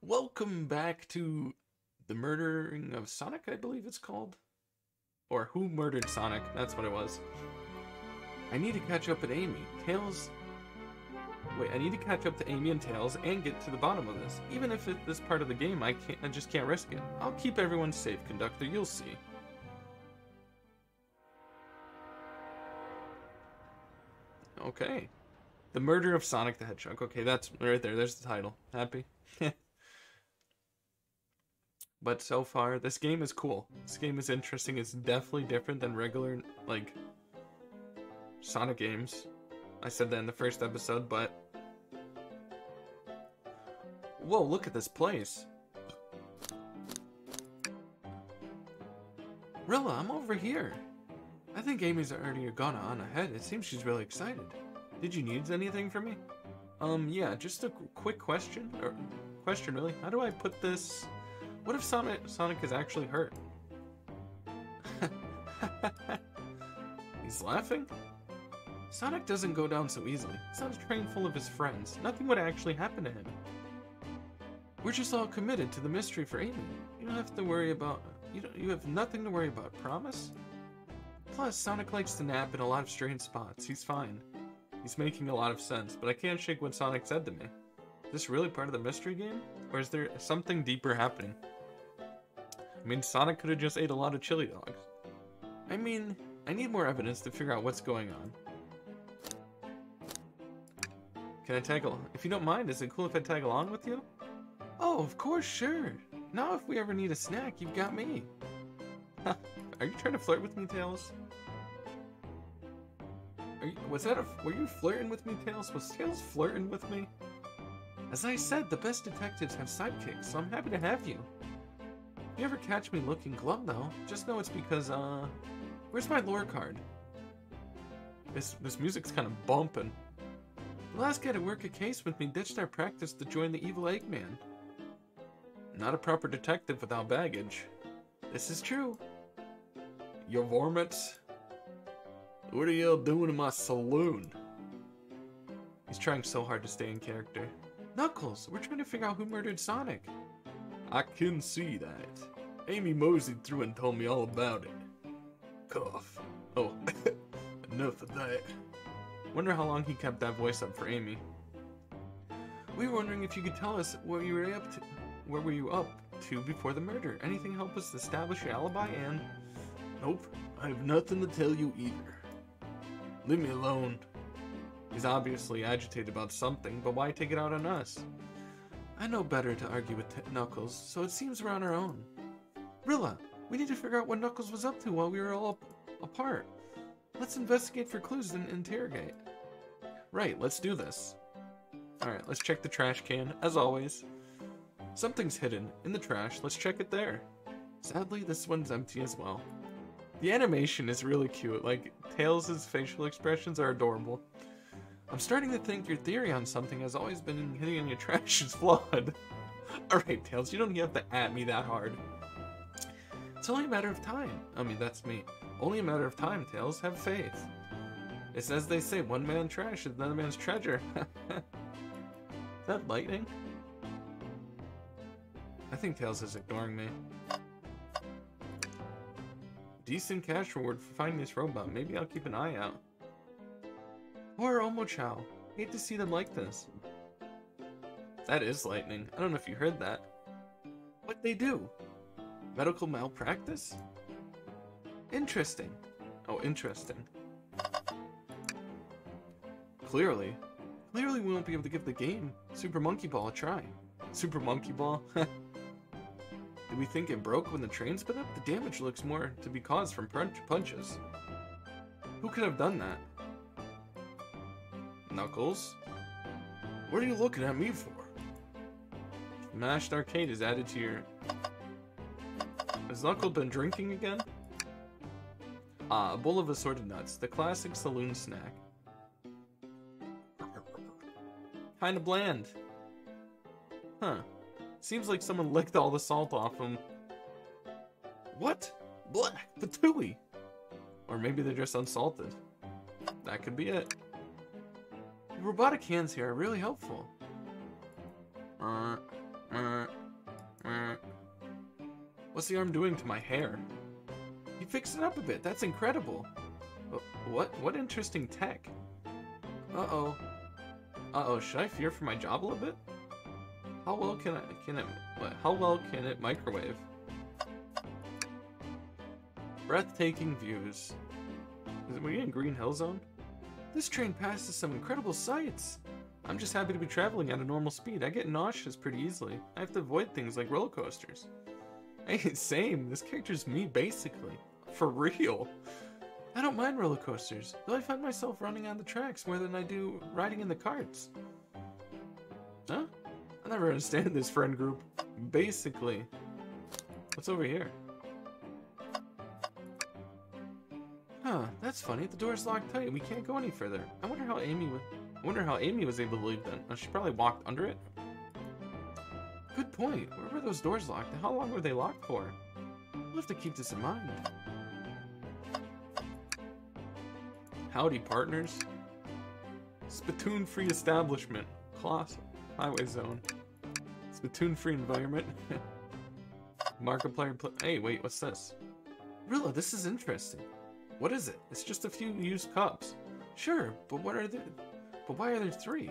Welcome back to the murdering of Sonic, I believe it's called. Or Who Murdered Sonic, that's what it was. I need to catch up with Amy. I need to catch up to Amy and Tails and get to the bottom of this. Even if it's this part of the game, I just can't risk it. I'll keep everyone safe, Conductor, you'll see. Okay. The Murder of Sonic the Hedgehog. Okay, that's right there, there's the title. Happy? But so far, this game is cool. This game is interesting. It's definitely different than regular, like, Sonic games. I said that in the first episode, but... Whoa, look at this place. Rilla, I'm over here. I think Amy's already gone on ahead. It seems she's really excited. Did you need anything from me? Yeah, just a quick question. Or, question, really. How do I put this... What if Sonic is actually hurt? He's laughing? Sonic doesn't go down so easily. He's on a train full of his friends. Nothing would actually happen to him. We're just all committed to the mystery for Amy. You don't have to worry about... You have nothing to worry about, promise? Plus, Sonic likes to nap in a lot of strange spots. He's fine. He's making a lot of sense, but I can't shake what Sonic said to me. Is this really part of the mystery game? Or is there something deeper happening? I mean, Sonic could have just ate a lot of chili dogs. I mean, I need more evidence to figure out what's going on. Can I tag along? If you don't mind, is it cool if I tag along with you? Oh, of course, sure. Now if we ever need a snack, you've got me. Are you trying to flirt with me, Tails? Were you flirting with me, Tails? Was Tails flirting with me? As I said, the best detectives have sidekicks, so I'm happy to have you. If you ever catch me looking glum, though, just know it's because, where's my lore card? This music's kind of bumping. The last guy to work a case with me ditched our practice to join the evil Eggman. Not a proper detective without baggage. This is true. You varmints. What are y'all doing in my saloon? He's trying so hard to stay in character. Knuckles, we're trying to figure out who murdered Sonic. I can see that. Amy moseyed through and told me all about it. Cough. Oh, enough of that. Wonder how long he kept that voice up for Amy. We were wondering if you could tell us what you were up to. Where were you up to before the murder? Anything help us establish your alibi and... Nope, I have nothing to tell you either. Leave me alone. He's obviously agitated about something, but why take it out on us? I know better to argue with Knuckles, so it seems we're on our own. Rilla, we need to figure out what Knuckles was up to while we were all apart. Let's investigate for clues and interrogate. Right, let's do this. Alright, let's check the trash can, as always. Something's hidden in the trash, let's check it there. Sadly, this one's empty as well. The animation is really cute, like, Tails' facial expressions are adorable. I'm starting to think your theory on something has always been hitting in your trash is flawed. Alright, Tails, you don't have to at me that hard. It's only a matter of time. I mean, that's me. Only a matter of time, Tails. Have faith. It's as they say, one man's trash is another man's treasure. Is that lightning? I think Tails is ignoring me. Decent cash reward for finding this robot. Maybe I'll keep an eye out. Poor Omochao. Hate to see them like this. That is lightning. I don't know if you heard that. What'd they do? Medical malpractice? Interesting. Oh, interesting. Clearly we won't be able to give the game Super Monkey Ball a try. Super Monkey Ball? Did we think it broke when the train sped up? The damage looks more to be caused from punches. Who could have done that? Knuckles? What are you looking at me for? Mashed arcade is added to your... Has Knuckles been drinking again? Ah, a bowl of assorted nuts. The classic saloon snack. Kinda bland. Huh. Seems like someone licked all the salt off him. What? Black patooey. Or maybe they're just unsalted. That could be it. The robotic hands here are really helpful. What's the arm doing to my hair? You fixed it up a bit. That's incredible. What interesting tech? Uh-oh. Uh-oh, should I fear for my job a little bit? How well can it microwave? Breathtaking views. Were you in Green Hill Zone? This train passes some incredible sights. I'm just happy to be traveling at a normal speed. I get nauseous pretty easily. I have to avoid things like roller coasters. Hey, same. This character's me, basically. For real. I don't mind roller coasters, though I find myself running on the tracks more than I do riding in the carts. Huh? I never understand this friend group. Basically. What's over here? Huh, that's funny. The door's locked tight. We can't go any further. I wonder how Amy was able to leave then. Oh, she probably walked under it. Good point. Where were those doors locked? And how long were they locked for? We'll have to keep this in mind. Howdy, partners. Spittoon-free establishment. Class highway zone. Spittoon-free environment. Markiplier. Hey, wait, what's this? Rilla, this is interesting. What is it? It's just a few used cups. Sure, but what are there? But why are there 3?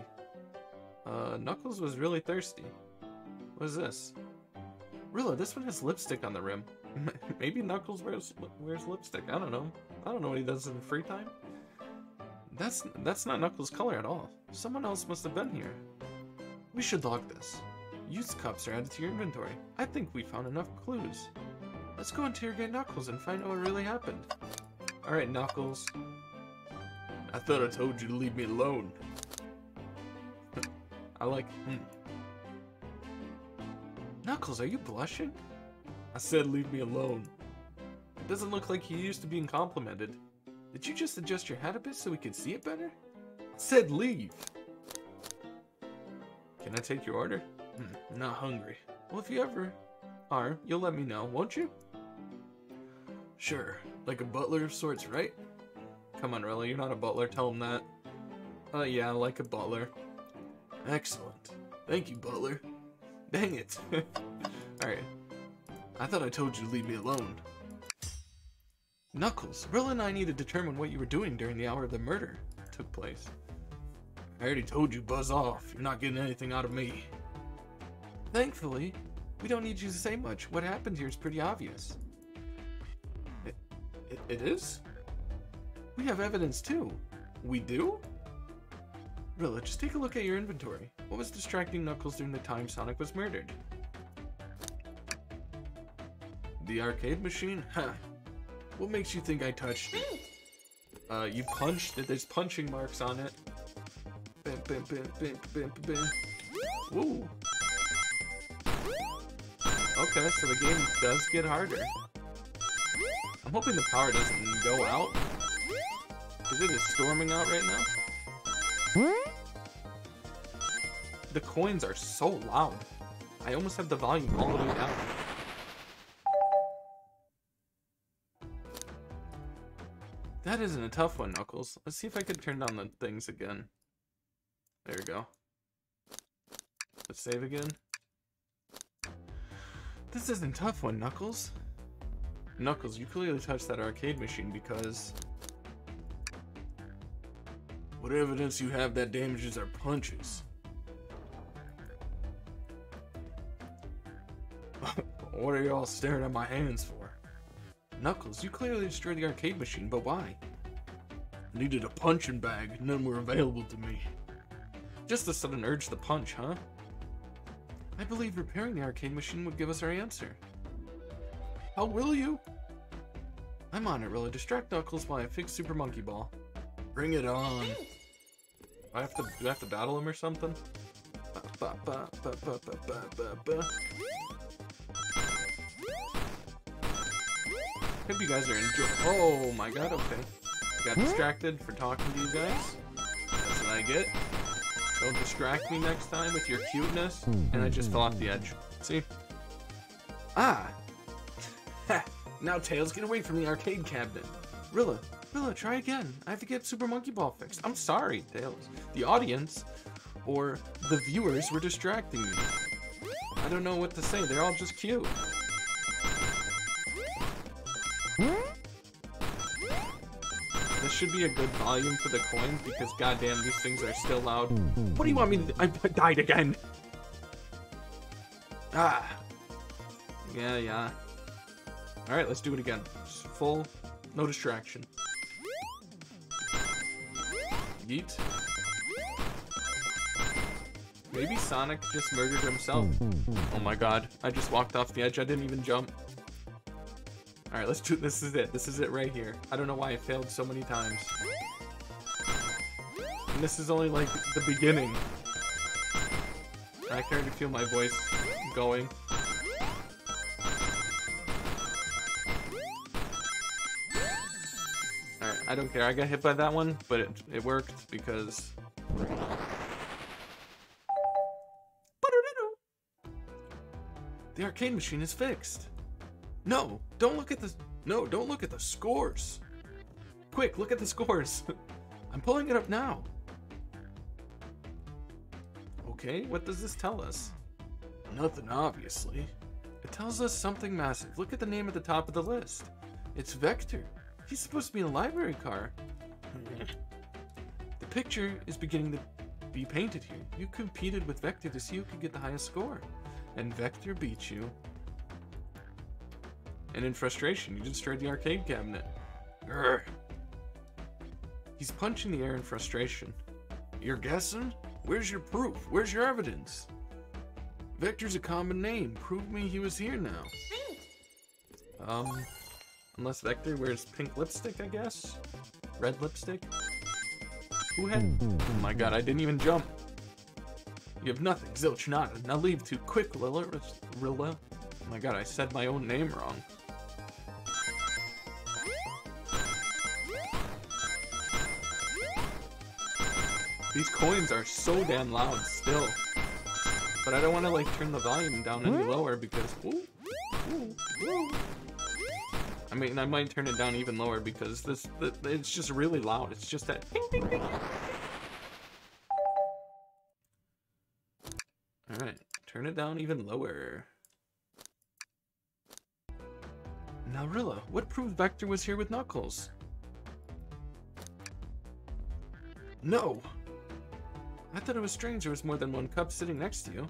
Knuckles was really thirsty. What is this? Rilla, this one has lipstick on the rim. Maybe Knuckles wears lipstick. I don't know. I don't know what he does in free time. That's not Knuckles' color at all. Someone else must have been here. We should log this. Used cups are added to your inventory. I think we found enough clues. Let's go interrogate Knuckles and find out what really happened. Alright, Knuckles. I thought I told you to leave me alone. I like... Knuckles, are you blushing? I said leave me alone. It doesn't look like you used to being complimented. Did you just adjust your hat a bit so we could see it better? I said leave. Can I take your order? Not hungry. Well, if you ever are, you'll let me know, won't you? Sure. Like a butler of sorts, right? Come on, Rilla, you're not a butler. Tell him that. Yeah, like a butler. Excellent. Thank you, butler. Dang it. Alright. I thought I told you to leave me alone. Knuckles, Rilla and I need to determine what you were doing during the hour of the murder took place. I already told you, buzz off. You're not getting anything out of me. Thankfully, we don't need you to say much. What happened here is pretty obvious. It is? We have evidence too. We do? Rilla, just take a look at your inventory. What was distracting Knuckles during the time Sonic was murdered? The arcade machine? Huh. What makes you think I touched it? You punched it. There's punching marks on it. Bam, bam, bam, bam, bam, bam. Woo. Okay, so the game does get harder. I'm hoping the power doesn't go out. Because it is storming out right now. The coins are so loud. I almost have the volume all the way down. That isn't a tough one, Knuckles. Let's see if I could turn down the things again. There we go. Let's save again. This isn't a tough one, Knuckles. Knuckles, you clearly touched that arcade machine because... What evidence you have that damages our punches? What are y'all staring at my hands for? Knuckles, you clearly destroyed the arcade machine, but why? I needed a punching bag, none were available to me. Just a sudden urge to punch, huh? I believe repairing the arcade machine would give us our answer. How will you? I'm on it, Rilla. Distract Knuckles while I fix Super Monkey Ball. Bring it on. Do I have to battle him or something? Hope you guys are enjoying. Oh my god, okay. I got distracted for talking to you guys. That's what I get. Don't distract me next time with your cuteness. And I just fell off the edge. See? Ah! Ha! Now Tails, get away from the arcade cabinet. Rilla, try again. I have to get Super Monkey Ball fixed. I'm sorry, Tails. The audience, or the viewers, were distracting me. I don't know what to say. They're all just cute. should be a good volume for the coins because goddamn, these things are still loud. What do you want me to do? I died again. Ah. Yeah. Alright, let's do it again. Just full, no distraction. Yeet. Maybe Sonic just murdered himself. Oh my god, I just walked off the edge, I didn't even jump. Alright, let's do this. This is it right here. I don't know why I failed so many times. And this is only like the beginning. I can already feel my voice going. Alright, I don't care. I got hit by that one, but it worked because... The arcade machine is fixed. No, don't look at the... No, don't look at the scores. Quick, look at the scores. I'm pulling it up now. Okay, what does this tell us? Nothing, obviously. It tells us something massive. Look at the name at the top of the list. It's Vector. He's supposed to be in a library car. The picture is beginning to be painted here. You competed with Vector to see who could get the highest score. And Vector beat you. And in frustration, you destroyed the arcade cabinet. Grr. He's punching the air in frustration. You're guessing? Where's your proof? Where's your evidence? Vector's a common name. Prove me he was here now. Unless Vector wears pink lipstick, I guess? Red lipstick? Who had... Oh my god, I didn't even jump. You have nothing, zilch, nada. Now leave too quick, Rilla. Oh my god, I said my own name wrong. These coins are so damn loud still. But I don't want to like turn the volume down any lower because... Ooh. I mean, I might turn it down even lower because it's just really loud. It's just that... Ding, ding, ding. Alright, turn it down even lower. Now, Rilla, what proves Vector was here with Knuckles? No! I thought it was strange there was more than one cup sitting next to you.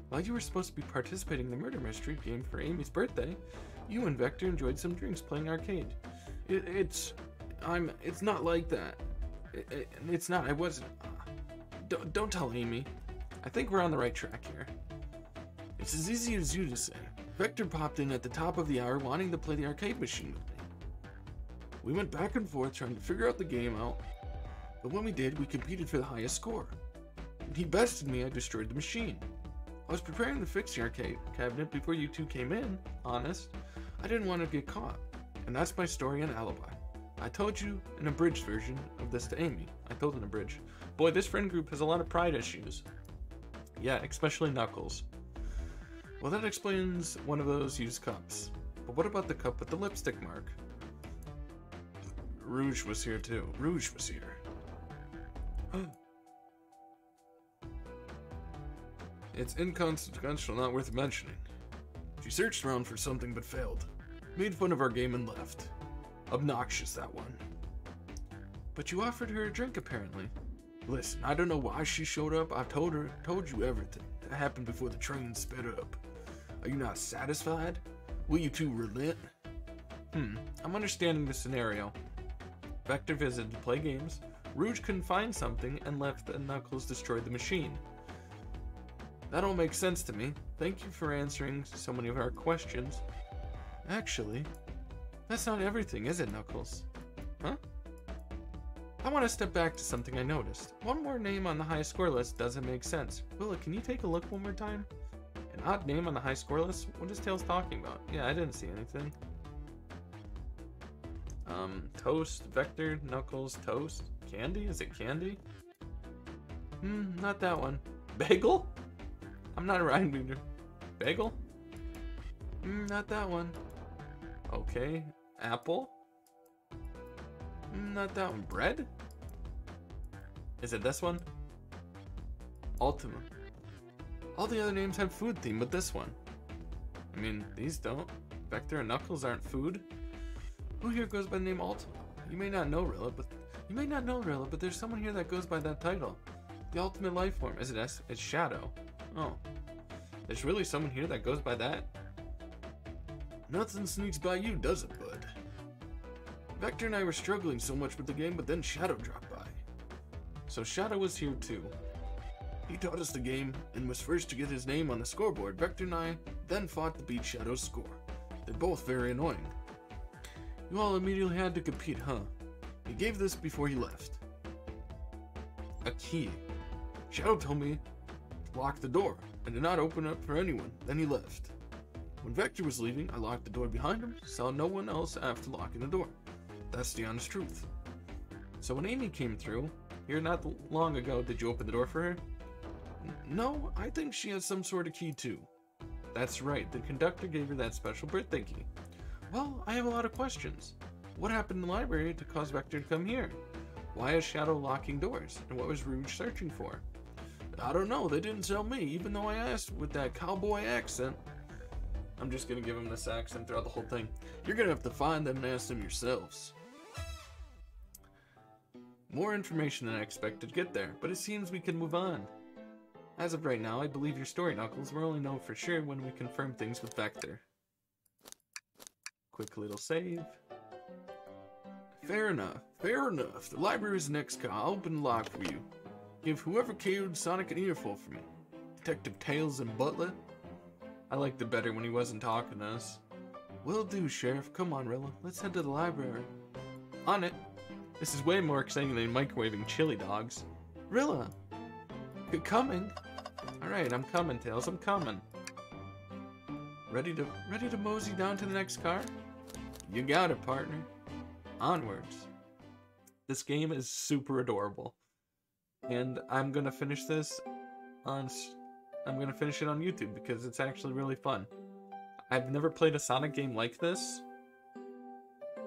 While you were supposed to be participating in the murder mystery game for Amy's birthday, you and Vector enjoyed some drinks playing arcade. It's not like that. It's not, I wasn't. Don't tell Amy. I think we're on the right track here. It's as easy as you to say. Vector popped in at the top of the hour wanting to play the arcade machine with me. We went back and forth trying to figure out the game out, but when we did, we competed for the highest score. When he bested me, I destroyed the machine. I was preparing to fix the arcade cabinet before you two came in, honest. I didn't want to get caught, and that's my story and alibi. I told you an abridged version of this to Amy. I told an abridged. Boy, this friend group has a lot of pride issues. Yeah, especially Knuckles. Well, that explains one of those used cups. But what about the cup with the lipstick mark? Rouge was here too. Rouge was here. It's inconsequential, not worth mentioning. She searched around for something but failed. Made fun of our game and left. Obnoxious, that one. But you offered her a drink, apparently. Listen, I don't know why she showed up. I told you everything. That happened before the train sped up. Are you not satisfied? Will you two relent? I'm understanding the scenario. Vector visited to play games. Rouge couldn't find something and left, and Knuckles destroyed the machine. That all makes sense to me. Thank you for answering so many of our questions. Actually, that's not everything, is it, Knuckles? Huh? I want to step back to something I noticed. One more name on the high score list doesn't make sense. Willa, can you take a look one more time? An odd name on the high score list? What is Tails talking about? Yeah, I didn't see anything. Toast, Vector, Knuckles, Toast. Candy? Is it Candy? Not that one. Bagel? I'm not a rhyme reader. Bagel? Not that one. Okay. Apple? Not that one. Bread? Is it this one? Ultima. All the other names have food theme, but this one. I mean, these don't. Vector and Knuckles aren't food. Who here goes by the name Ultima? You may not know Rilla, but You may not know, Rilla, but there's someone here that goes by that title. The ultimate life form. Is it S? It's Shadow. Oh. There's really someone here that goes by that? Nothing sneaks by you, does it, bud? Vector and I were struggling so much with the game, but then Shadow dropped by. So Shadow was here too. He taught us the game and was first to get his name on the scoreboard. Vector and I then fought to beat Shadow's score. They're both very annoying. You all immediately had to compete, huh? He gave this before he left. A key. Shadow told me to lock the door and to not open up for anyone. Then he left. When Vector was leaving, I locked the door behind him, so no one else after locking the door. That's the honest truth. So when Amy came through, here not long ago, did you open the door for her? No, I think she has some sort of key too. That's right, the conductor gave her that special birthday key. Well, I have a lot of questions. What happened in the library to cause Vector to come here? Why is Shadow locking doors? And what was Rouge searching for? I don't know, they didn't tell me, even though I asked with that cowboy accent. I'm just gonna give him this accent throughout the whole thing. You're gonna have to find them and ask them yourselves. More information than I expected to get there, but it seems we can move on. As of right now, I believe your story, Knuckles. We'll only know for sure when we confirm things with Vector. Quick little save. Fair enough, fair enough. The library's next call. I'll open the lock for you. Give whoever killed Sonic an earful for me. Detective Tails and Butler. I liked it better when he wasn't talking to us. Will do, Sheriff. Come on, Rilla. Let's head to the library. On it. This is way more exciting than microwaving chili dogs. Rilla! You're coming. Alright, I'm coming, Tails. I'm coming. Ready to mosey down to the next car? You got it, partner. Onwards. This game is super adorable. And I'm gonna finish this on... I'm gonna finish it on YouTube because it's actually really fun. I've never played a Sonic game like this.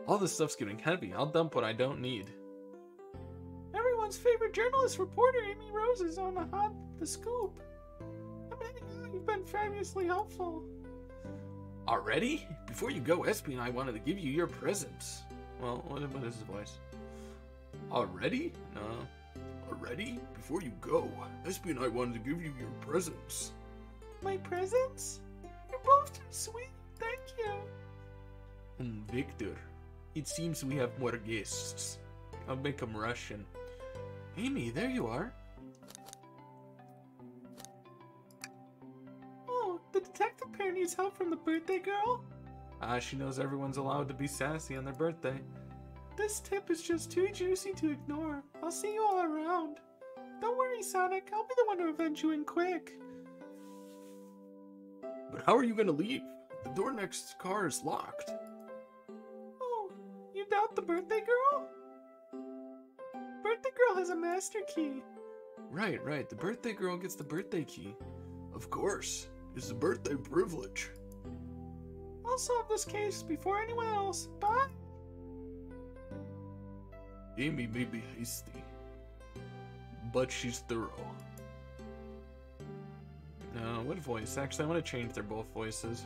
All this stuff's getting heavy. I'll dump what I don't need. Everyone's favorite journalist reporter Amy Rose is on the scoop. You've been fabulously helpful. Already? Before you go, Espy and I wanted to give you your presents. Well, what is his voice? Already? No. Already? Before you go, Espy and I wanted to give you your presents. My presents? You're both too sweet. Thank you. Victor, it seems we have more guests. I'll make them rush in. Amy, there you are. Oh, the detective pair needs help from the birthday girl? She knows everyone's allowed to be sassy on their birthday. This tip is just too juicy to ignore. I'll see you all around. Don't worry, Sonic. I'll be the one to avenge you in quick. But how are you gonna leave? The door next car is locked. Oh, you doubt the birthday girl? Birthday girl has a master key. Right. The birthday girl gets the birthday key. Of course. It's a birthday privilege. I'll solve this case before anyone else. Bye. Amy may be hasty, but she's thorough. What voice? Actually, I want to change their both voices.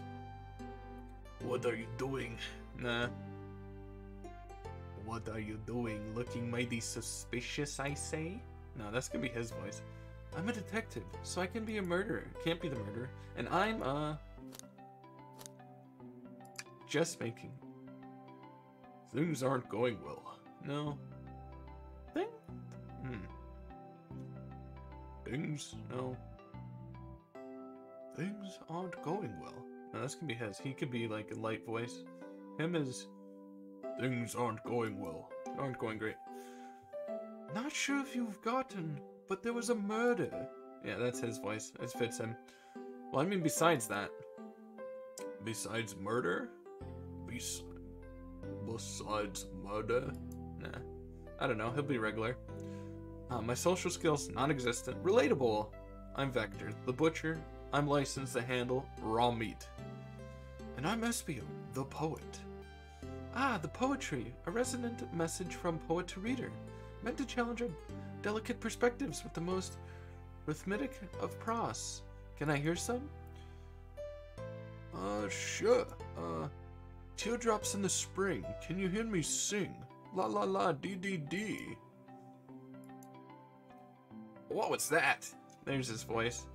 What are you doing? Nah. What are you doing? Looking mighty suspicious, I say? No, that's gonna be his voice. I'm a detective, so I can be a murderer. Can't be the murderer. And I'm, just making. Things aren't going well. No. Things? No. Things aren't going well. No, that's gonna be his. He could be like a light voice. Him is... Things aren't going well. Aren't going great. Not sure if you've gotten, but there was a murder. Yeah, that's his voice. It fits him. Well, I mean, besides that. Besides murder? Besides murder? Nah. I don't know. He'll be regular. My social skills, non-existent. Relatable. I'm Vector, the butcher. I'm licensed to handle raw meat. And I'm Espio, the poet. Ah, the poetry. A resonant message from poet to reader. Meant to challenge our delicate perspectives with the most rhythmic of prose. Can I hear some? Sure. Teardrops in the spring. Can you hear me sing? La la la, dee dee dee. What was that? There's his voice.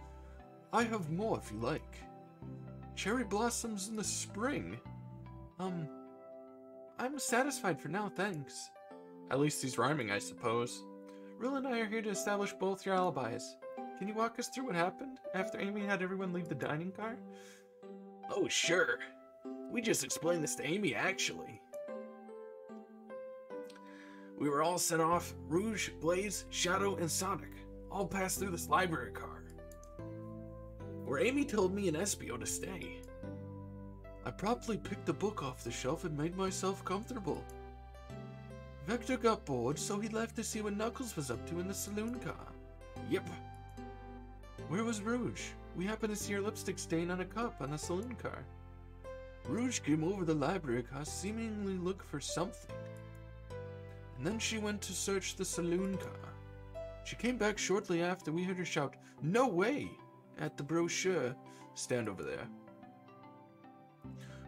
I have more if you like. Cherry blossoms in the spring. I'm satisfied for now, thanks. At least he's rhyming, I suppose. Rilla and I are here to establish both your alibis. Can you walk us through what happened after Amy had everyone leave the dining car? Oh, sure. We just explained this to Amy, actually. We were all sent off. Rouge, Blaze, Shadow, and Sonic all passed through this library car, where Amy told me and Espio to stay. I promptly picked a book off the shelf and made myself comfortable. Vector got bored, so he left to see what Knuckles was up to in the saloon car. Yep. Where was Rouge? We happened to see her lipstick stain on a cup on the saloon car. Rouge came over the library car, seemingly look for something. And then she went to search the saloon car. She came back shortly after. We heard her shout, "No way!" at the brochure stand over there.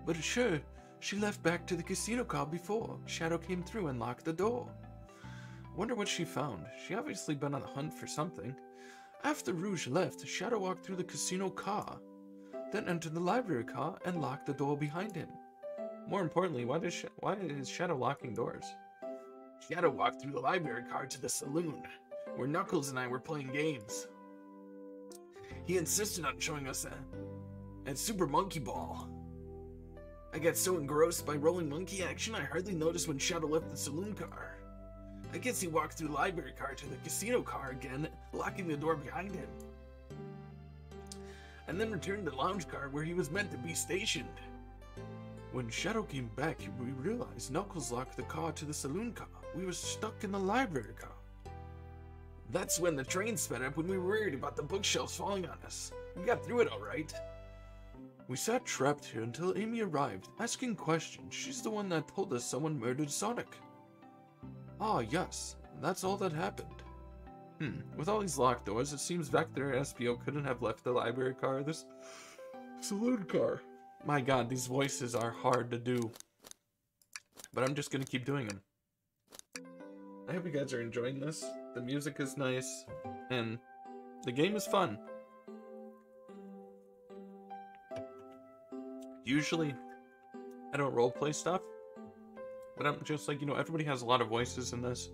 But sure, she left back to the casino car before Shadow came through and locked the door. Wonder what she found. She obviously been on the hunt for something. After Rouge left, Shadow walked through the casino car, then entered the library car and locked the door behind him. More importantly, why is Shadow locking doors? Shadow walked through the library car to the saloon, where Knuckles and I were playing games. He insisted on showing us a Super Monkey Ball. I got so engrossed by rolling monkey action, I hardly noticed when Shadow left the saloon car. I guess he walked through the library car to the casino car again, locking the door behind him. And then returned to the lounge car where he was meant to be stationed. When Shadow came back, we realized Knuckles locked the car to the saloon car. We were stuck in the library car. That's when the train sped up when we were worried about the bookshelves falling on us. We got through it all right. We sat trapped here until Amy arrived, asking questions. She's the one that told us someone murdered Sonic. Ah, yes, that's all that happened. With all these locked doors, it seems Vector and Espio couldn't have left the library car or this saloon car. My god, these voices are hard to do. But I'm just gonna keep doing them. I hope you guys are enjoying this. The music is nice, and the game is fun. Usually, I don't roleplay stuff, but I'm just like, everybody has a lot of voices in this.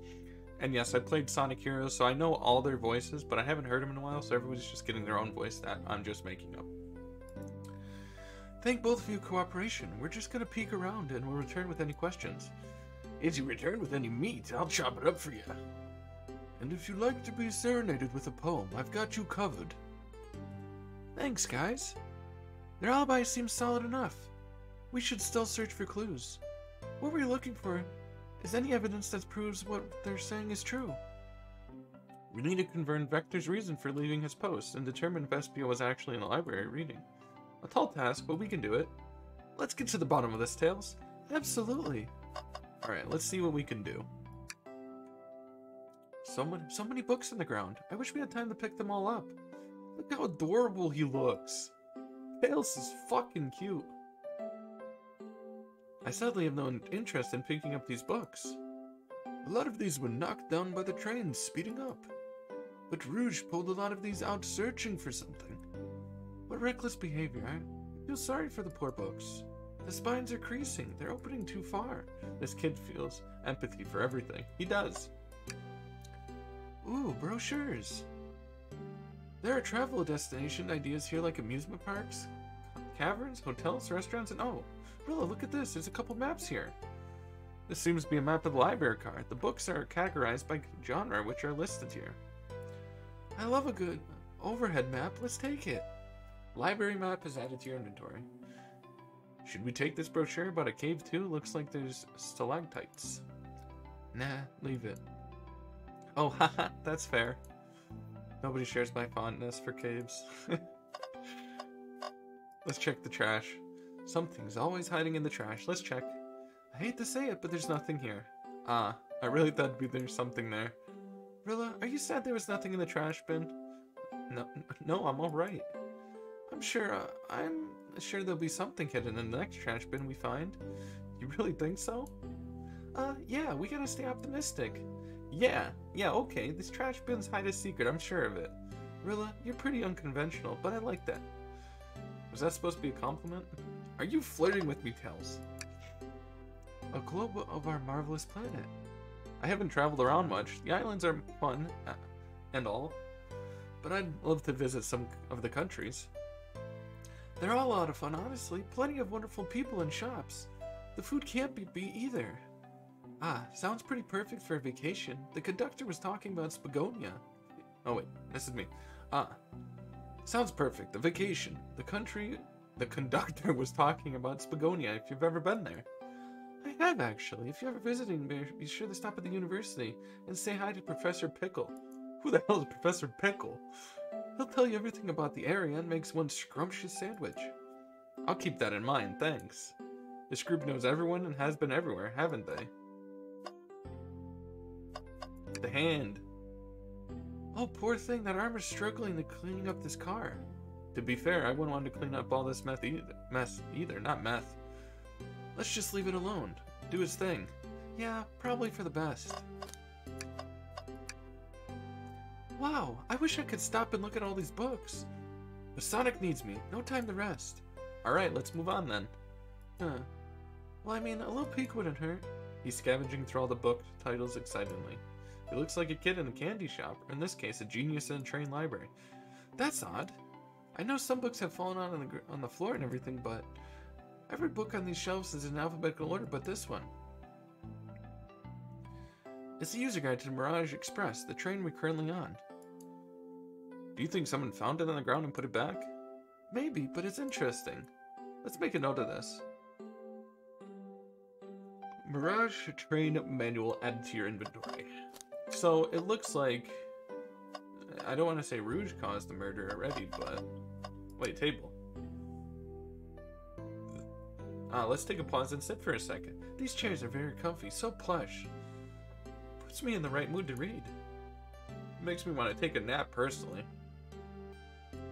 And yes, I played Sonic Heroes, so I know all their voices, but I haven't heard them in a while, so everybody's just getting their own voice that I'm just making up. Thank both of you cooperation. We're just gonna peek around and we'll return with any questions. If you return with any meat, I'll chop it up for you. And if you'd like to be serenaded with a poem, I've got you covered. Thanks, guys. Their alibi seems solid enough. We should still search for clues. What we're looking for is any evidence that proves what they're saying is true. We need to confirm Vector's reason for leaving his post and determine if Espio was actually in the library reading. A tall task, but we can do it. Let's get to the bottom of this, Tails. Absolutely. Alright, let's see what we can do. So many books in the ground. I wish we had time to pick them all up. Look how adorable he looks. Tails is fucking cute. I sadly have no interest in picking up these books. A lot of these were knocked down by the trains speeding up. But Rouge pulled a lot of these out searching for something. What reckless behavior. I feel sorry for the poor books. The spines are creasing. They're opening too far. This kid feels empathy for everything. He does. Ooh, brochures. There are travel destination ideas here like amusement parks, caverns, hotels, restaurants, and oh, Rilla, look at this. There's a couple maps here. This seems to be a map of the library card. The books are categorized by genre, which are listed here. I love a good overhead map. Let's take it. Library map is added to your inventory. Should we take this brochure about a cave too? Looks like there's stalactites. Nah, leave it. Oh, haha, that's fair. Nobody shares my fondness for caves. Let's check the trash. Something's always hiding in the trash. Let's check. I hate to say it, but there's nothing here. Ah, I really thought there's something there. Rilla, are you sad there was nothing in the trash bin? No, I'm alright. I'm sure there'll be something hidden in the next trash bin we find. You really think so? Yeah, we gotta stay optimistic. Yeah, okay, this trash bins hide a secret, I'm sure of it. Rilla, you're pretty unconventional, but I like that. Was that supposed to be a compliment? Are you flirting with me, Tails? A globe of our marvelous planet. I haven't traveled around much. The islands are fun, and all, but I'd love to visit some of the countries. They're all a lot of fun, honestly. Plenty of wonderful people and shops. The food can't be beat either. Ah, sounds pretty perfect for a vacation. The conductor was talking about Spagonia. Oh wait, this is me. Sounds perfect. The vacation. The conductor was talking about Spagonia, if you've ever been there. I have, actually. If you're ever visiting, be sure to stop at the university and say hi to Professor Pickle. Who the hell is Professor Pickle? He'll tell you everything about the area and makes one scrumptious sandwich. I'll keep that in mind, thanks. This group knows everyone and has been everywhere, haven't they? The hand. Oh, poor thing, that arm is struggling to cleaning up this car. To be fair, I wouldn't want to clean up all this mess either, not meth. Let's just leave it alone. Do his thing. Yeah, probably for the best. Wow, I wish I could stop and look at all these books. But Sonic needs me. No time to rest. Alright, let's move on then. Huh. Well, I mean, a little peek wouldn't hurt. He's scavenging through all the book titles excitedly. He looks like a kid in a candy shop, or in this case, a genius in a trained library. That's odd. I know some books have fallen out on the floor and everything, but every book on these shelves is in alphabetical order but this one. It's the user guide to the Mirage Express, the train we're currently on. Do you think someone found it on the ground and put it back? Maybe, but it's interesting. Let's make a note of this. Mirage Train Manual added to your inventory. So, it looks like... I don't want to say Rouge caused the murder already, but... Wait, table. Let's take a pause and sit for a second. These chairs are very comfy, so plush. Puts me in the right mood to read. Makes me want to take a nap, personally.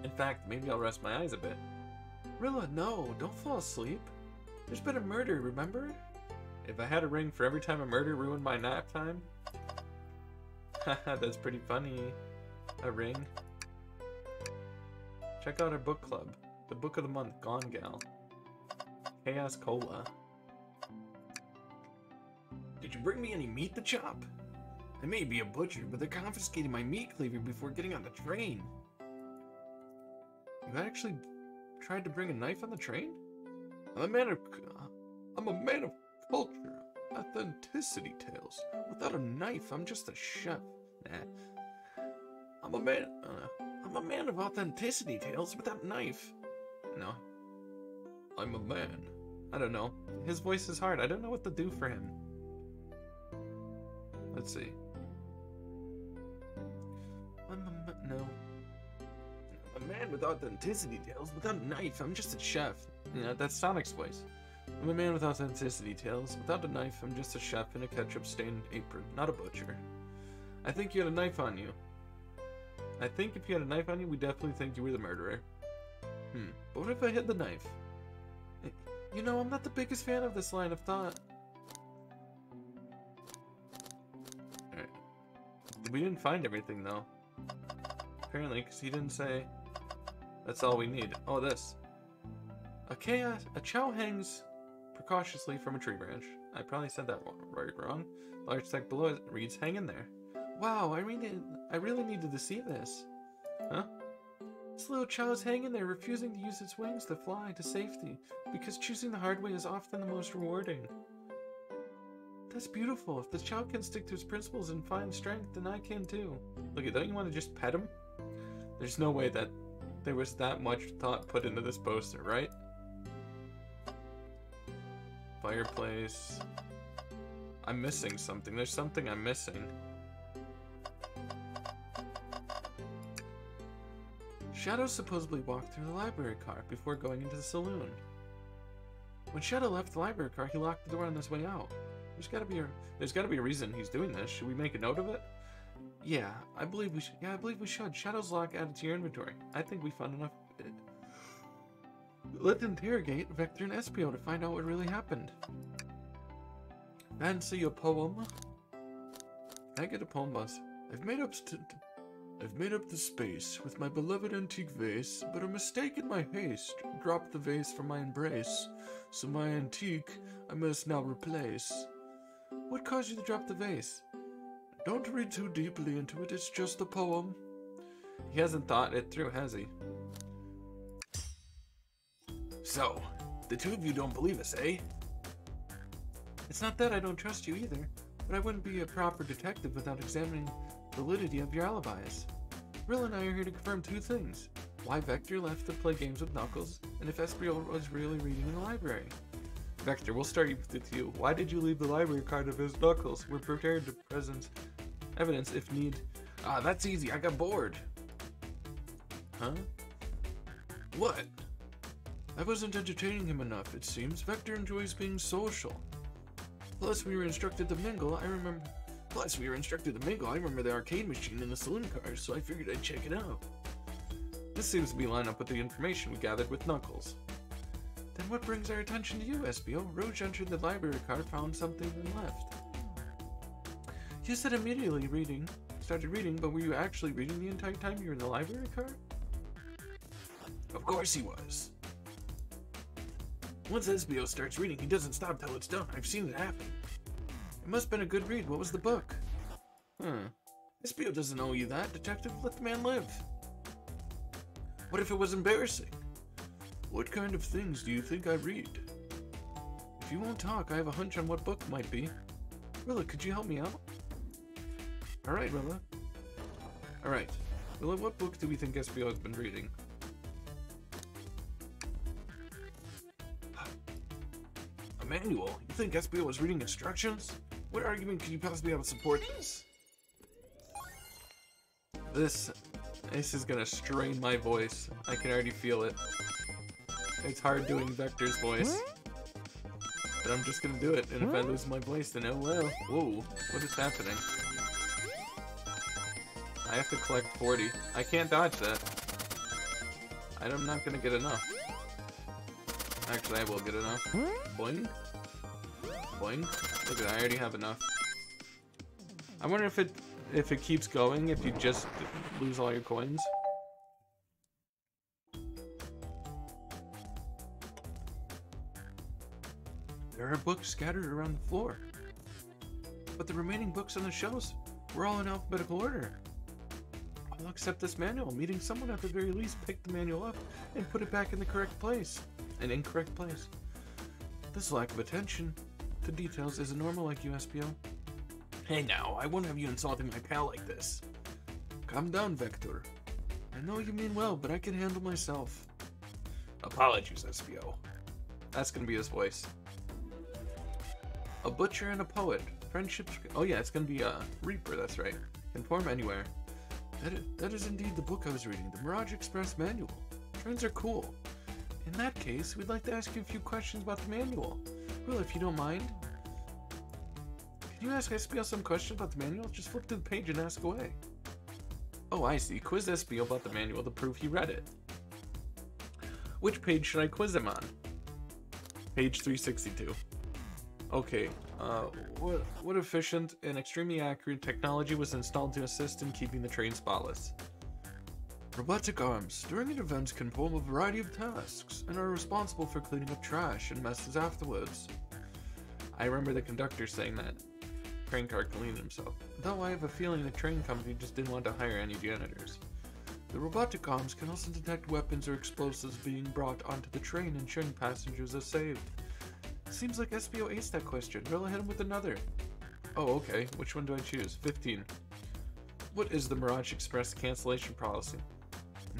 In fact, maybe I'll rest my eyes a bit. Rilla, no, don't fall asleep. There's been a murder, remember? If I had a ring for every time a murder ruined my nap time? Haha, that's pretty funny. A ring. Check out our book club. The book of the month, Gone Gal. Chaos Cola. Did you bring me any meat to chop? I may be a butcher, but they're confiscating my meat cleaver before getting on the train. You actually tried to bring a knife on the train? I'm a man of culture, authenticity, Tails. Without a knife, I'm just a chef. Nah. I'm a man of authenticity, Tails, without a knife. No. I'm a man. I don't know. His voice is hard. I don't know what to do for him. Let's see. No. I'm a man with authenticity, Tails. Without a knife, I'm just a chef. Yeah, that's Sonic's voice. I'm a man with authenticity, Tails. Without a knife, I'm just a chef in a ketchup-stained apron, not a butcher. I think you had a knife on you. I think if you had a knife on you, we definitely think you were the murderer. But what if I hid the knife? You know, I'm not the biggest fan of this line of thought. Alright. We didn't find everything, though. Apparently, because he didn't say... That's all we need. Oh, this. A chow hangs precautiously from a tree branch. I probably said that wrong. Large text below it reads, hang in there. Wow, I really needed to see this. Huh? This little chow is hanging there, refusing to use its wings to fly to safety, because choosing the hard way is often the most rewarding. That's beautiful. If the chow can stick to its principles and find strength, then I can too. Look, don't you want to just pet him? There's no way that there was that much thought put into this poster, right? Fireplace. I'm missing something. There's something I'm missing. Shadow supposedly walked through the library car before going into the saloon. When Shadow left the library car, he locked the door on his way out. There's gotta be a reason he's doing this. Should we make a note of it? Yeah, I believe we should. Yeah, I believe we should. Shadow's lock added to your inventory. I think we found enough. Let's interrogate Vector and Espio to find out what really happened. Fancy a poem? I get a poem bus. I've made up the space with my beloved antique vase, but a mistake in my haste dropped the vase from my embrace. So my antique I must now replace. What caused you to drop the vase? Don't read too deeply into it, it's just a poem. He hasn't thought it through, has he? So, the two of you don't believe us, eh? It's not that I don't trust you either, but I wouldn't be a proper detective without examining the validity of your alibis. Rilla and I are here to confirm two things. Why Vector left to play games with Knuckles, and if Espio was really reading in the library. Vector, we'll start with you. Why did you leave the library card of his Knuckles? We're prepared to present evidence if need. Ah, that's easy. I got bored. Huh? What? I wasn't entertaining him enough, it seems. Vector enjoys being social. Plus, we were instructed to mingle. I remember the arcade machine in the saloon cars, so I figured I'd check it out. This seems to be lined up with the information we gathered with Knuckles. Then what brings our attention to you, Espio? Rouge entered the library car, found something, and left. You said immediately started reading, but were you actually reading the entire time you were in the library car? Of course he was. Once Espio starts reading, he doesn't stop till it's done. I've seen it happen. It must have been a good read. What was the book? Espio doesn't owe you that. Detective, let the man live. What if it was embarrassing? What kind of things do you think I read? If you won't talk, I have a hunch on what book it might be. Rilla, could you help me out? Alright, Rilla. Alright. Rilla, what book do we think Espio has been reading? A manual? You think Espio was reading instructions? What argument could you possibly have to support this? This is gonna strain my voice. I can already feel it. It's hard doing Vector's voice. But I'm just gonna do it, and if I lose my voice, then oh well. Whoa, what is happening? I have to collect 40. I can't dodge that. I'm not gonna get enough. Actually, I will get enough. Boing. Boing. Look at that, I already have enough. I wonder if it keeps going, if you just lose all your coins. There are books scattered around the floor. But the remaining books on the shelves were all in alphabetical order. I'll accept this manual, meaning someone at the very least picked the manual up and put it back in the correct place. An incorrect place. This lack of attention to details isn't normal like you, Espio. Hey now, I won't have you insulting my pal like this. Calm down, Vector. I know you mean well, but I can handle myself. Apologies, Espio. That's gonna be his voice. A butcher and a poet. Friendships. Oh yeah, it's gonna be a Reaper, that's right. Can form anywhere. That is indeed the book I was reading, the Mirage Express manual. Trends are cool. In that case, we'd like to ask you a few questions about the manual. Well, if you don't mind. Can you ask Espio some questions about the manual? Just flip to the page and ask away. Oh, I see. Quiz Espio about the manual to prove he read it. Which page should I quiz him on? Page 362. Okay, what efficient and extremely accurate technology was installed to assist in keeping the train spotless? Robotic arms during an event can perform a variety of tasks and are responsible for cleaning up trash and messes afterwards. I remember the conductor saying that train car cleaned himself, though I have a feeling the train company just didn't want to hire any janitors. The robotic arms can also detect weapons or explosives being brought onto the train, ensuring passengers are saved. Seems like Espio aced that question. Rilla hit him with another. Oh, okay. Which one do I choose? 15. What is the Mirage Express cancellation policy?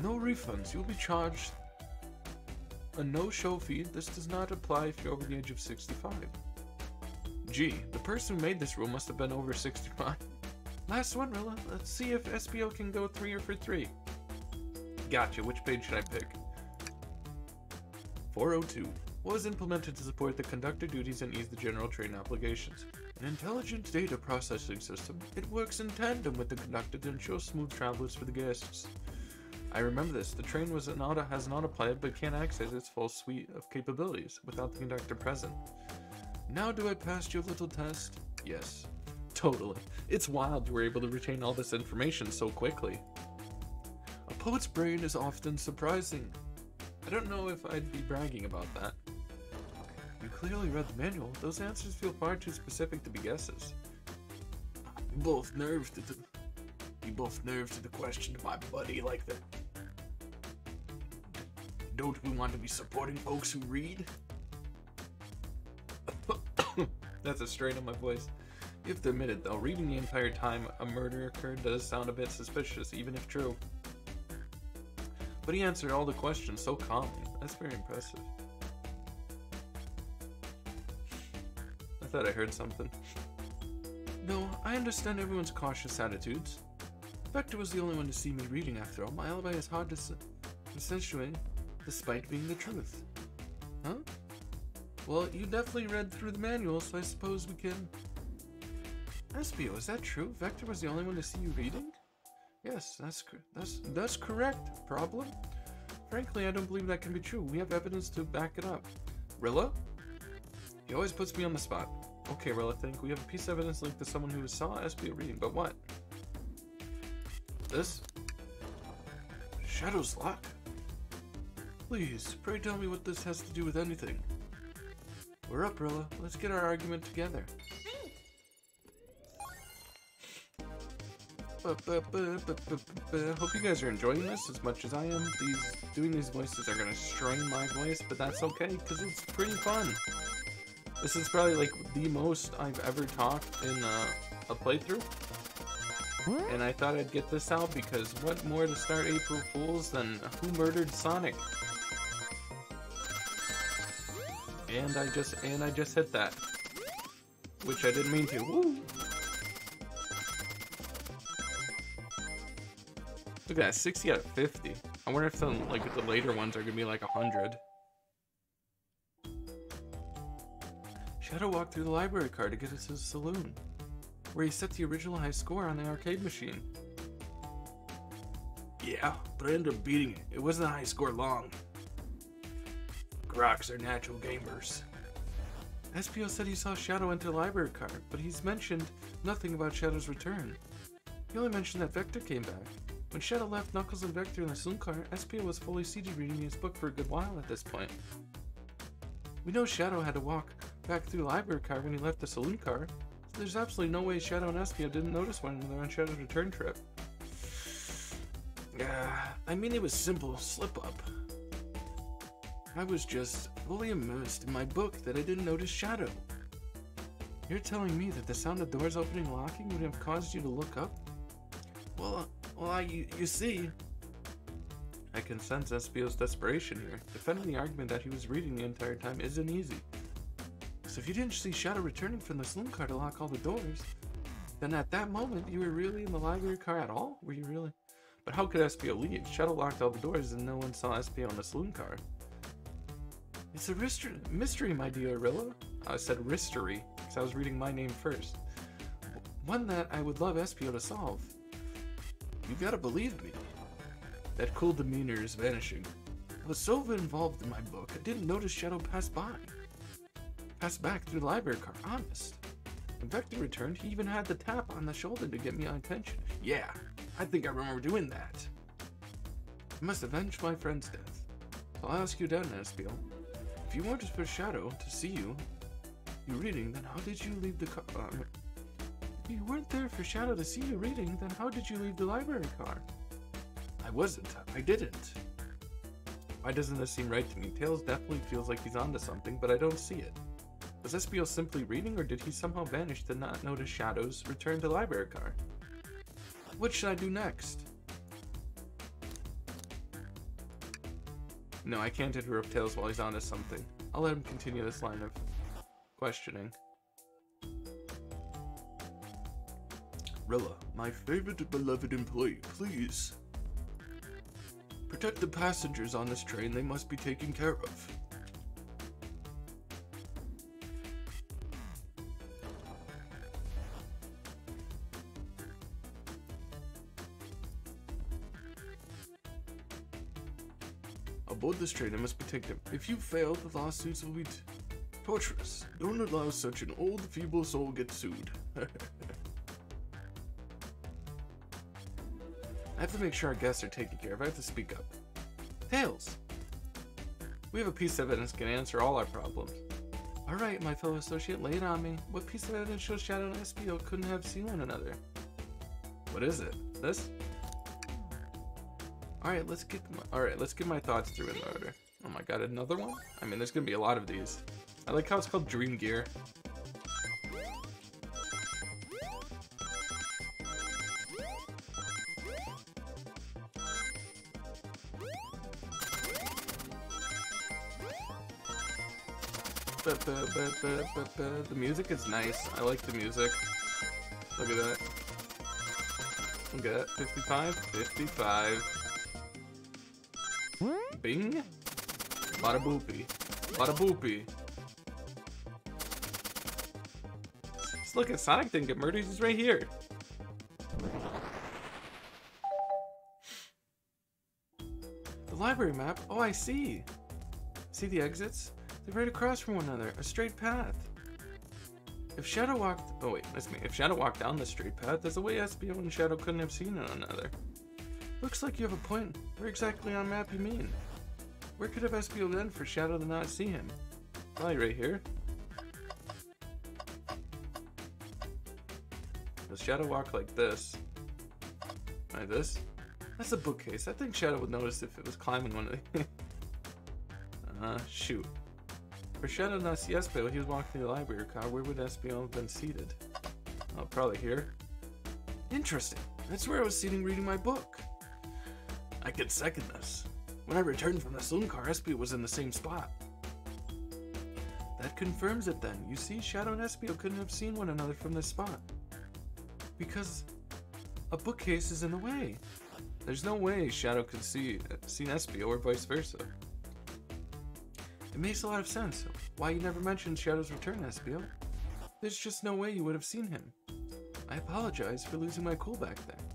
No refunds. You'll be charged a no-show fee. This does not apply if you're over the age of 65. Gee, the person who made this rule must have been over 65. Last one, Rilla. Let's see if Espio can go 3 for 3. Gotcha. Which page should I pick? 402. Was implemented to support the conductor duties and ease the general train obligations. An intelligent data processing system, it works in tandem with the conductor to ensure smooth travels for the guests. I remember this. The train has an autopilot but can't access its full suite of capabilities without the conductor present. Now do I pass your little test? Yes. Totally. It's wild you were able to retain all this information so quickly. A poet's brain is often surprising. I don't know if I'd be bragging about that. You clearly read the manual. Those answers feel far too specific to be guesses. You both nerves to the question, my buddy, like that. Don't we want to be supporting folks who read? That's a strain on my voice. You have to admit it, though. Reading the entire time a murder occurred does sound a bit suspicious, even if true. But he answered all the questions so calmly. That's very impressive. I thought I heard something. No, I understand everyone's cautious attitudes. Vector was the only one to see me reading after all. My alibi is hard to accentuate, despite being the truth. Huh? Well, you definitely read through the manual, so I suppose we can... Espio, is that true? Vector was the only one to see you reading? Yes, that's correct. Problem? Frankly, I don't believe that can be true. We have evidence to back it up. Rilla? He always puts me on the spot. Okay, Rilla, think we have a piece of evidence linked to someone who saw Espio reading, but what? This? Shadow's lock? Please, pray tell me what this has to do with anything. We're up, Rilla. Let's get our argument together. Hope you guys are enjoying this as much as I am. Doing these voices are gonna strain my voice, but that's okay, because it's pretty fun. This is probably like the most I've ever talked in a playthrough. And I thought I'd get this out because what more to start April Fools than Who Murdered Sonic? And I just hit that. Which I didn't mean to. Woo! Look at that, 60 out of 50. I wonder if some, like, the later ones are gonna be like 100. Shadow walked through the library car to get us his saloon, where he set the original high score on the arcade machine. Yeah, but I ended up beating it. It wasn't a high score long. Groks are natural gamers. Espio said he saw Shadow enter the library car, but he's mentioned nothing about Shadow's return. He only mentioned that Vector came back. When Shadow left Knuckles and Vector in the saloon car, Espio was fully seated reading his book for a good while at this point. We know Shadow had to walk back through the library car when he left the saloon car, so there's absolutely no way Shadow and Espio didn't notice one another on Shadow's return trip. I mean, it was simple slip-up. I was just fully immersed in my book that I didn't notice Shadow. You're telling me that the sound of doors opening and locking would have caused you to look up? Well, you see... I can sense Espio's desperation here. Defending the argument that he was reading the entire time isn't easy. So if you didn't see Shadow returning from the saloon car to lock all the doors, then at that moment you were really in the library car at all? Were you really? But how could Espio leave? Shadow locked all the doors and no one saw Espio in the saloon car. It's a mystery, my dear Rilla. I said ristery, because I was reading my name first. One that I would love Espio to solve. You gotta believe me. That cool demeanor is vanishing. I was so involved in my book, I didn't notice Shadow pass by. Passed back through the library car, honest. When Vector returned, he even had the tap on the shoulder to get me on attention. Yeah, I think I remember doing that. I must avenge my friend's death. I'll ask you then, Espio. If you wanted for Shadow to see you reading, then how did you leave the car? If you weren't there for Shadow to see you reading, then how did you leave the library car? I wasn't. I didn't. Why doesn't this seem right to me? Tails definitely feels like he's onto something, but I don't see it. Was Espio simply reading, or did he somehow vanish to not notice Shadow's return to the library car? What should I do next? No, I can't interrupt Tails while he's onto something. I'll let him continue this line of questioning. Rilla, my favorite beloved employee, please. Protect the passengers on this train. They must be taken care of. Aboard this train, I must protect them. If you fail, the lawsuits will be torturous. Don't allow such an old, feeble soul get sued. have to make sure our guests are taken care of. I have to speak up. Tails! We have a piece of evidence that can answer all our problems. Alright, my fellow associate, lay it on me. What piece of evidence shows Shadow and Espio couldn't have seen one another? What is it? This? Alright, let's get my thoughts through in order. Oh my god, another one? I mean, there's gonna be a lot of these. I like how it's called Dream Gear. The music is nice. I like the music. Look at that. Look at that. 55? 55. Bing? Bada boopy. Bada boopy. Just look at Sonic didn't get murdered. He's right here. The library map? Oh, I see. See the exits? They're right across from one another. A straight path. If Shadow walked... Oh, wait. That's me. If Shadow walked down the straight path, there's a way Espio and Shadow couldn't have seen one another. Looks like you have a point. Where exactly on map you mean? Where could have Espio been for Shadow to not see him? Probably right here. Does Shadow walk like this? Like this? That's a bookcase. I think Shadow would notice if it was climbing one of the... shoot. For Shadow not see Espio, he was walking to the library car. Where would Espio have been seated? Oh, probably here. Interesting. That's where I was sitting reading my book. I could second this. When I returned from the saloon car, Espio was in the same spot. That confirms it then. You see, Shadow and Espio couldn't have seen one another from this spot. Because a bookcase is in the way. There's no way Shadow could see Espio or vice versa. It makes a lot of sense. Why you never mentioned Shadow's return, Espio? There's just no way you would have seen him. I apologize for losing my cool back there.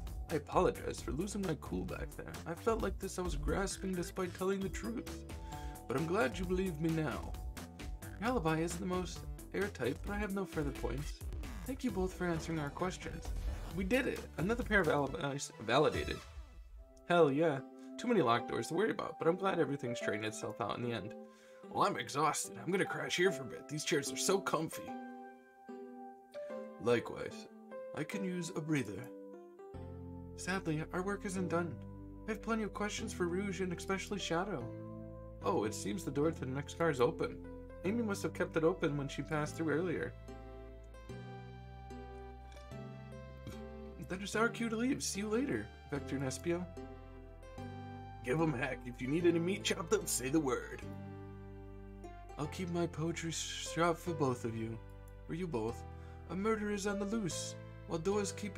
I felt like this I was grasping despite telling the truth. But I'm glad you believe me now. Your alibi isn't the most airtight, but I have no further points. Thank you both for answering our questions. We did it! Another pair of alibis validated. Hell yeah. Too many locked doors to worry about, but I'm glad everything straightened itself out in the end. Well, I'm exhausted. I'm gonna crash here for a bit. These chairs are so comfy. Likewise. I can use a breather. Sadly, our work isn't done. I have plenty of questions for Rouge and especially Shadow. Oh, it seems the door to the next car is open. Amy must have kept it open when she passed through earlier. That is our cue to leave. See you later, Vector and Espio. Give 'em heck. If you need any meat chopped up, say the word. I'll keep my poetry shop for both of you. Or you both. A murder is on the loose, while doors keep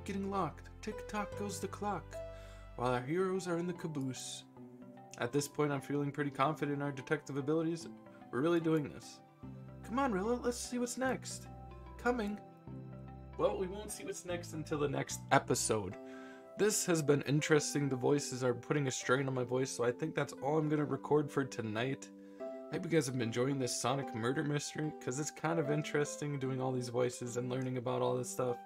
getting locked. Tick-tock goes the clock, while our heroes are in the caboose. At this point, I'm feeling pretty confident in our detective abilities. We're really doing this. Come on, Rilla, let's see what's next. Coming. Well, we won't see what's next until the next episode. This has been interesting. The voices are putting a strain on my voice, so I think that's all I'm going to record for tonight. I hope you guys have been enjoying this Sonic murder mystery, because it's kind of interesting doing all these voices and learning about all this stuff.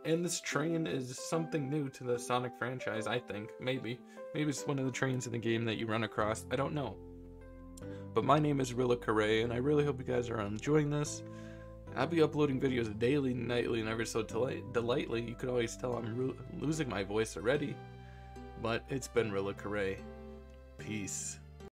And this train is something new to the Sonic franchise, I think. Maybe. Maybe it's one of the trains in the game that you run across. I don't know. But my name is RillaKurai, and I really hope you guys are enjoying this. I'll be uploading videos daily, nightly, and ever so delightly. You could always tell I'm losing my voice already. But it's been RillaKurai. Peace.